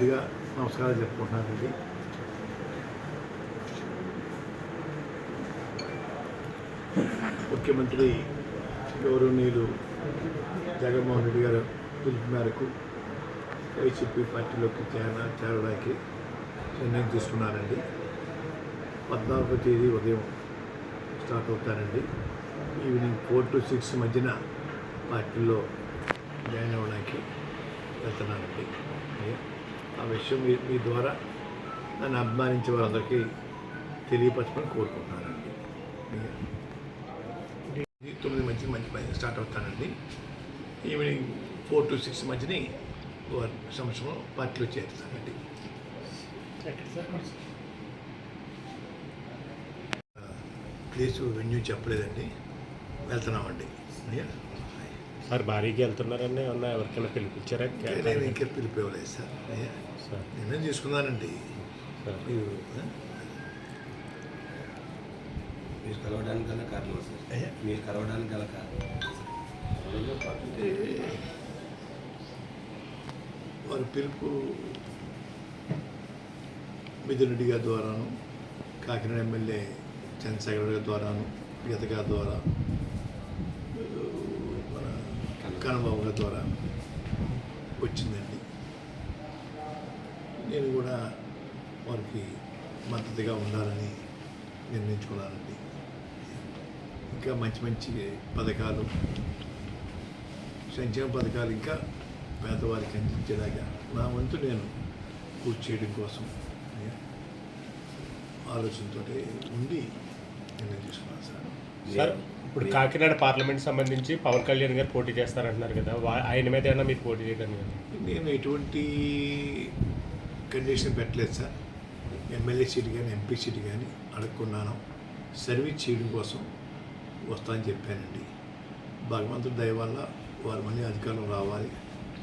ముందుగా నమస్కారాలు చెప్పుకుంటున్నానండి. ముఖ్యమంత్రి గౌరవనీయులు జగన్మోహన్ రెడ్డి గారు పిలుపు మేరకు వైసీపీ పార్టీలోకి చేరడానికి నిర్ణయం తీసుకున్నానండి. 14వ తేదీ ఉదయం స్టార్ట్ అవుతానండి. ఈవినింగ్ 4 to 6 మధ్యన పార్టీలో జాయిన్ అవ్వడానికి వెళ్తున్నానండి. ఆ విషయం మీ ద్వారా నన్ను అభిమానించే వారందరికీ తెలియపరచమని కోరుకుంటున్నానండి. 9 మధ్య స్టార్ట్ అవుతానండి. ఈవినింగ్ 4 to 6 మధ్యని సంవత్సరం పార్టీలో చేరుతానండి. ప్లేస్ వెన్యూ చెప్పలేదండి, వెళ్తున్నామండి. సార్ భారీగా వెళ్తున్నారని ఏమన్నా ఎవరికైనా పిలిపించారా? నేను ఇంకా పిలిపివ్వలేదు సార్. నిర్ణయం తీసుకున్నానండి. మీరు కలవడానికి గల కారణం సార్, మీరు కలవడానికి గల కారణం వారి పిలుపు మిథున్ రెడ్డి గారి ద్వారాను, కాకినాడ ఎమ్మెల్యే చంద్రశేఖర్ గారి ద్వారాను, గీత గారి ద్వారా, మన కన్నబాబు గారి ద్వారా వచ్చిందండి. నేను కూడా వారికి మద్దతుగా ఉండాలని నిర్ణయించుకున్నానండి. ఇంకా మంచి మంచి పథకాలు, సంక్షేమ పథకాలు ఇంకా పేదవారికి అందించేలాగా నా వంతు నేను పూర్తి చేయడం కోసం ఆలోచనతో ఉండి నిర్ణయం తీసుకున్నాను సార్. సార్ ఇప్పుడు కాకినాడ పార్లమెంట్ సంబంధించి పవన్ కళ్యాణ్ గారు పోటీ చేస్తారంటున్నారు కదా, ఆయన మీద ఏమన్నా మీరు పోటీ చేయడం? నేను ఎటువంటి కండిషన్ పెట్టలేదు సార్. ఎమ్మెల్యే సీట్ కానీ ఎంపీ సీట్ కానీ అడుక్కున్నాను. సర్వీస్ చేయడం కోసం వస్తానని చెప్పానండి. భగవంతుడి దయ వల్ల వారు మళ్ళీ అధికారం రావాలి.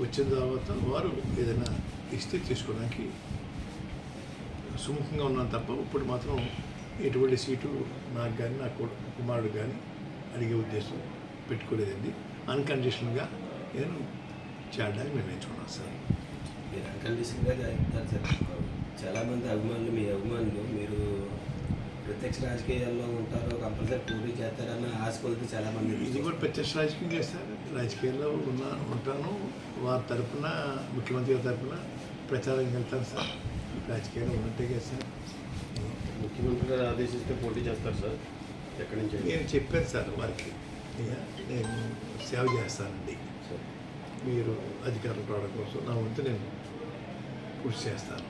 వచ్చిన తర్వాత వారు ఏదైనా ఇస్తే తీసుకోవడానికి సుముఖంగా ఉన్నాను తప్ప ఇప్పుడు మాత్రం ఎటువంటి సీటు నాకు కానీ నా కుమారుడు కానీ అడిగే ఉద్దేశం పెట్టుకోలేదండి. అన్కండిషన్గా నేను చేరడానికి నిర్ణయించుకున్నాను సార్. మీరు అన్కండిషన్గా చెప్తారు సార్. చాలామంది అభిమానులు, మీ అభిమానులు మీరు ప్రత్యక్ష రాజకీయాల్లో ఉంటారు, కంపల్సరీ పోటీ చేస్తారన్న ఆశ కొలితే చాలామంది. ఇది కూడా ప్రత్యక్ష రాజకీయం చేస్తారు. రాజకీయాల్లో ఉంటాను. వారి తరఫున, ముఖ్యమంత్రి గారి తరఫున ప్రచారం వెళ్తాను సార్. రాజకీయాల్లో ఉన్నట్టే కదా సార్. ముఖ్యమంత్రి గారు ఆదేశిస్తే పోటీ చేస్తారు సార్. ఎక్కడి నుంచి? నేను చెప్పాను సార్ వారికి, నేను సేవ చేస్తానండి. మీరు అధికారులు రావడం కోసం నా వంతు నేను కృషి చేస్తాను.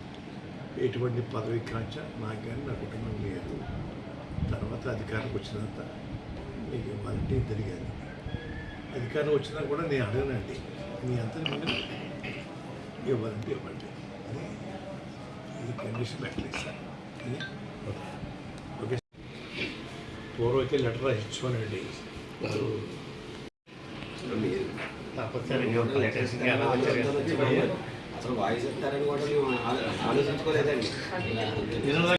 ఎటువంటి పదవి కాంక్ష నాకు కానీ నా కుటుంబం లేదు. తర్వాత అధికారం వచ్చినంత మీకు ఇవ్వాలంటే ఇద్దరు కానీ అధికారం వచ్చినా కూడా నేను అడగనండి. మీ అంతా నేను ఇవ్వాలంటే ఇవ్వండి అని ఇది కండిషన్ పెట్టలేదు సార్. ఓకే. పూర్వం అయితే లెటర్ రాసిచ్చుకోనండి. అసలు వాయిస్ ఇస్తారని కూడా మేము ఆలోచించుకోలేదండి.